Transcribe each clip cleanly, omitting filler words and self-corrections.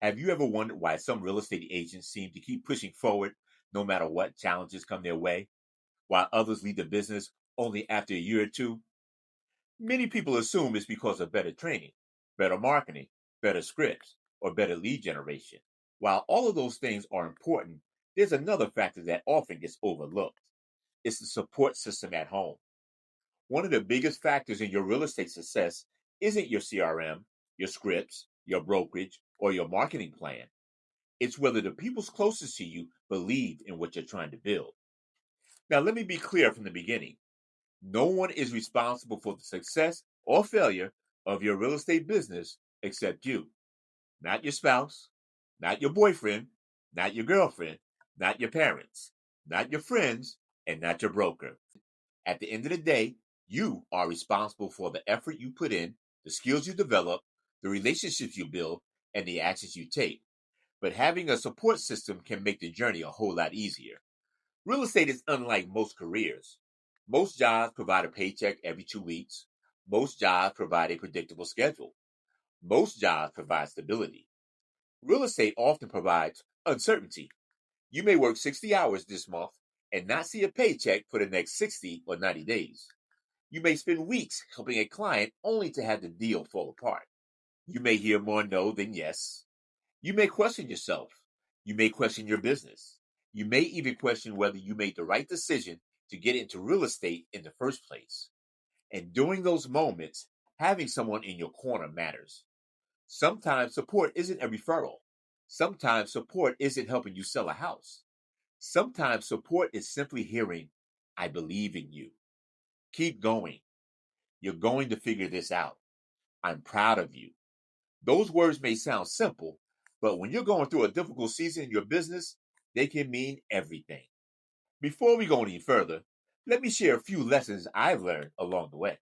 Have you ever wondered why some real estate agents seem to keep pushing forward no matter what challenges come their way, while others leave the business only after a year or two? Many people assume it's because of better training, better marketing, better scripts, or better lead generation. While all of those things are important, there's another factor that often gets overlooked. It's the support system at home. One of the biggest factors in your real estate success isn't your CRM, your scripts, your brokerage, or your marketing plan. It's whether the people closest to you believe in what you're trying to build. Now, let me be clear from the beginning. No one is responsible for the success or failure of your real estate business except you. Not your spouse, not your boyfriend, not your girlfriend, not your parents, not your friends, and not your broker. At the end of the day, you are responsible for the effort you put in, the skills you develop, the relationships you build, and the actions you take. But having a support system can make the journey a whole lot easier. Real estate is unlike most careers. Most jobs provide a paycheck every 2 weeks. Most jobs provide a predictable schedule. Most jobs provide stability. Real estate often provides uncertainty. You may work 60 hours this month and not see a paycheck for the next 60 or 90 days. You may spend weeks helping a client only to have the deal fall apart. You may hear more no than yes. You may question yourself. You may question your business. You may even question whether you made the right decision to get into real estate in the first place. And during those moments, having someone in your corner matters. Sometimes support isn't a referral. Sometimes support isn't helping you sell a house. Sometimes support is simply hearing, I believe in you. Keep going. You're going to figure this out. I'm proud of you. Those words may sound simple, but when you're going through a difficult season in your business, they can mean everything. Before we go any further, let me share a few lessons I've learned along the way.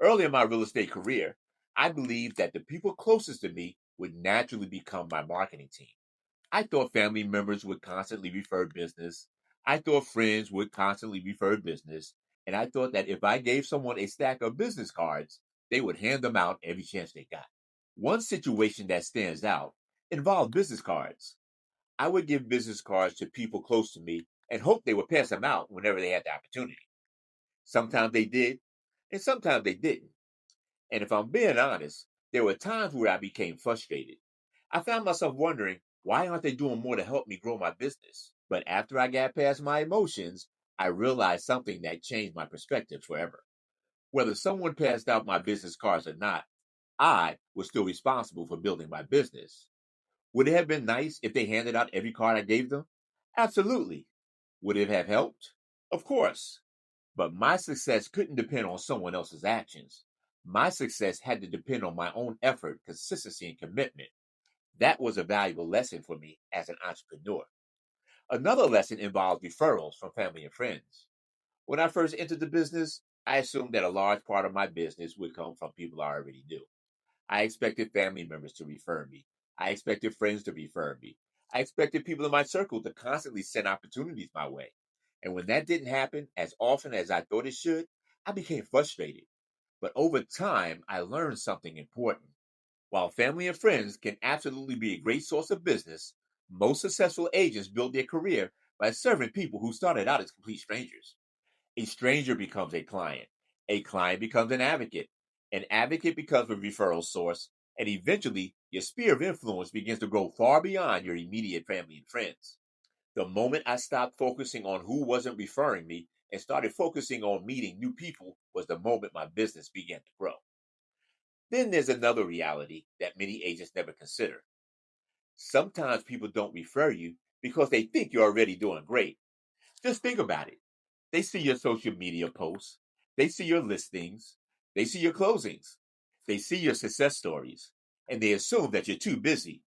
Early in my real estate career, I believed that the people closest to me would naturally become my marketing team. I thought family members would constantly refer business. I thought friends would constantly refer business. And I thought that if I gave someone a stack of business cards, they would hand them out every chance they got. One situation that stands out involved business cards. I would give business cards to people close to me and hope they would pass them out whenever they had the opportunity. Sometimes they did, and sometimes they didn't. And if I'm being honest, there were times where I became frustrated. I found myself wondering, why aren't they doing more to help me grow my business? But after I got past my emotions, I realized something that changed my perspective forever. Whether someone passed out my business cards or not, I was still responsible for building my business. Would it have been nice if they handed out every card I gave them? Absolutely. Would it have helped? Of course. But my success couldn't depend on someone else's actions. My success had to depend on my own effort, consistency, and commitment. That was a valuable lesson for me as an entrepreneur. Another lesson involved referrals from family and friends. When I first entered the business, I assumed that a large part of my business would come from people I already knew. I expected family members to refer me. I expected friends to refer me. I expected people in my circle to constantly send opportunities my way. And when that didn't happen as often as I thought it should, I became frustrated. But over time, I learned something important. While family and friends can absolutely be a great source of business, most successful agents build their career by serving people who started out as complete strangers. A stranger becomes a client becomes an advocate becomes a referral source, and eventually your sphere of influence begins to grow far beyond your immediate family and friends. The moment I stopped focusing on who wasn't referring me and started focusing on meeting new people was the moment my business began to grow. Then there's another reality that many agents never consider. Sometimes people don't refer you because they think you're already doing great. Just think about it. They see your social media posts, they see your listings, they see your closings, they see your success stories, and they assume that you're too busy.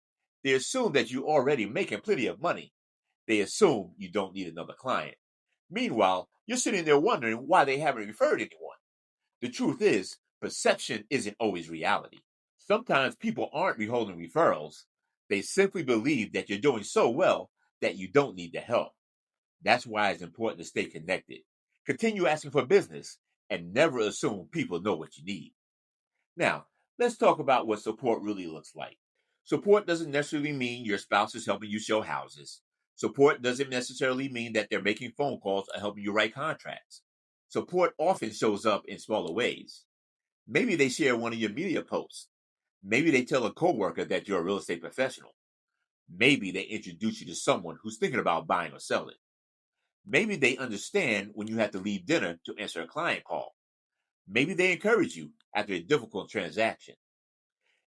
They assume that you're already making plenty of money. They assume you don't need another client. Meanwhile, you're sitting there wondering why they haven't referred anyone. The truth is, perception isn't always reality. Sometimes people aren't withholding referrals. They simply believe that you're doing so well that you don't need the help. That's why it's important to stay connected. Continue asking for business and never assume people know what you need. Now, let's talk about what support really looks like. Support doesn't necessarily mean your spouse is helping you show houses. Support doesn't necessarily mean that they're making phone calls or helping you write contracts. Support often shows up in smaller ways. Maybe they share one of your media posts. Maybe they tell a coworker that you're a real estate professional. Maybe they introduce you to someone who's thinking about buying or selling. Maybe they understand when you have to leave dinner to answer a client call. Maybe they encourage you after a difficult transaction.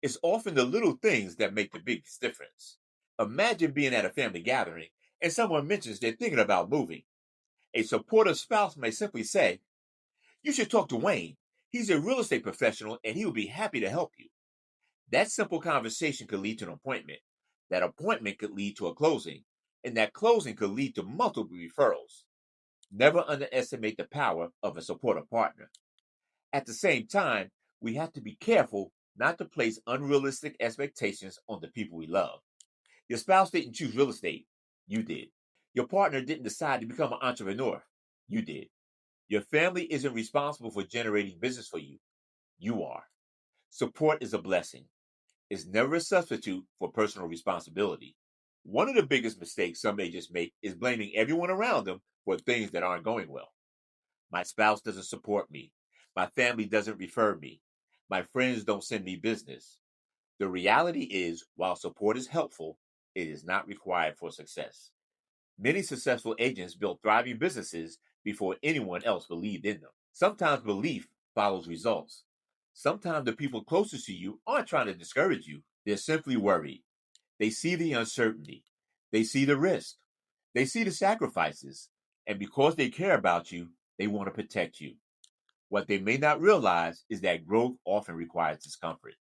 It's often the little things that make the biggest difference. Imagine being at a family gathering and someone mentions they're thinking about moving. A supportive spouse may simply say, "You should talk to Wayne. He's a real estate professional and he will be happy to help you." That simple conversation could lead to an appointment. That appointment could lead to a closing, and that closing could lead to multiple referrals. Never underestimate the power of a supportive partner. At the same time, we have to be careful not to place unrealistic expectations on the people we love. Your spouse didn't choose real estate. You did. Your partner didn't decide to become an entrepreneur. You did. Your family isn't responsible for generating business for you. You are. Support is a blessing. It's never a substitute for personal responsibility. One of the biggest mistakes some agents make is blaming everyone around them for things that aren't going well. My spouse doesn't support me. My family doesn't refer me. My friends don't send me business. The reality is, while support is helpful, it is not required for success. Many successful agents built thriving businesses before anyone else believed in them. Sometimes belief follows results. Sometimes the people closest to you aren't trying to discourage you. They're simply worried. They see the uncertainty. They see the risk. They see the sacrifices. And because they care about you, they want to protect you. What they may not realize is that growth often requires discomfort.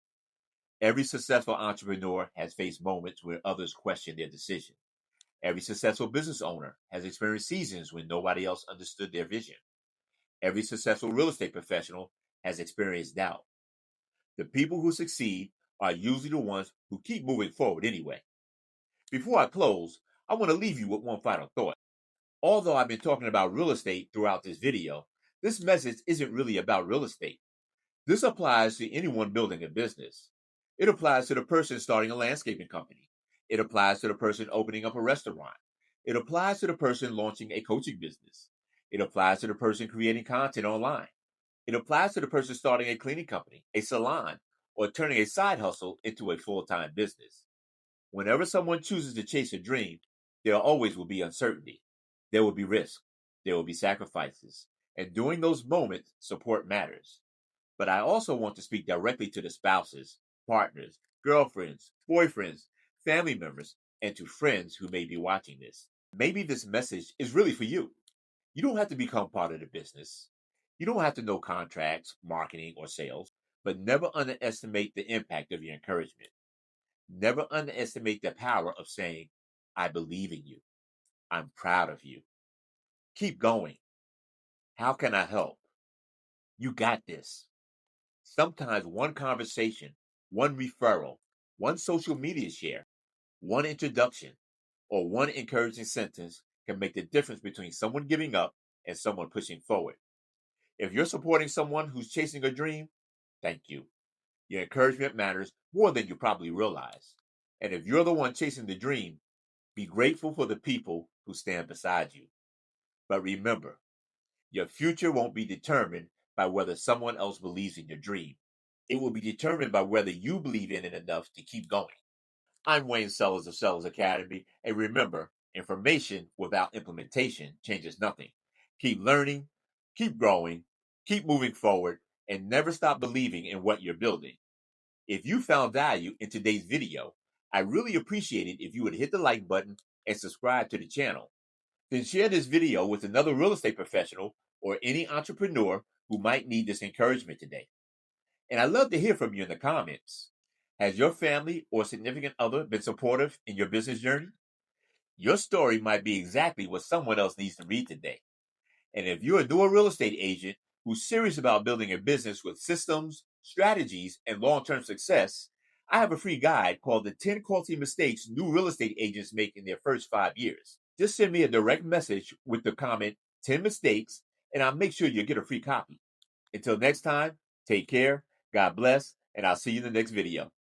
Every successful entrepreneur has faced moments where others question their decision. Every successful business owner has experienced seasons when nobody else understood their vision. Every successful real estate professional has experienced doubt. The people who succeed are usually the ones who keep moving forward anyway. Before I close, I want to leave you with one final thought. Although I've been talking about real estate throughout this video, this message isn't really about real estate. This applies to anyone building a business. It applies to the person starting a landscaping company. It applies to the person opening up a restaurant. It applies to the person launching a coaching business. It applies to the person creating content online. It applies to the person starting a cleaning company, a salon, or turning a side hustle into a full-time business. Whenever someone chooses to chase a dream, there always will be uncertainty. There will be risk. There will be sacrifices. And during those moments, support matters. But I also want to speak directly to the spouses, partners, girlfriends, boyfriends, family members, and to friends who may be watching this. Maybe this message is really for you. You don't have to become part of the business. You don't have to know contracts, marketing, or sales, but never underestimate the impact of your encouragement. Never underestimate the power of saying, "I believe in you. I'm proud of you. Keep going. How can I help? You got this." Sometimes one conversation, one referral, one social media share, one introduction, or one encouraging sentence can make the difference between someone giving up and someone pushing forward. If you're supporting someone who's chasing a dream, thank you. Your encouragement matters more than you probably realize. And if you're the one chasing the dream, be grateful for the people who stand beside you. But remember, your future won't be determined by whether someone else believes in your dream. It will be determined by whether you believe in it enough to keep going. I'm Wayne Sellers of Sellers Academy, and remember, information without implementation changes nothing. Keep learning, keep growing, keep moving forward, and never stop believing in what you're building. If you found value in today's video, I really appreciate it if you would hit the like button and subscribe to the channel. Then share this video with another real estate professional or any entrepreneur who might need this encouragement today. And I'd love to hear from you in the comments. Has your family or significant other been supportive in your business journey? Your story might be exactly what someone else needs to read today. And if you're a newer real estate agent who's serious about building a business with systems, strategies, and long-term success, I have a free guide called the 10 Costly Mistakes New Real Estate Agents Make in Their First 5 Years. Just send me a direct message with the comment 10 mistakes, and I'll make sure you get a free copy. Until next time, take care, God bless, and I'll see you in the next video.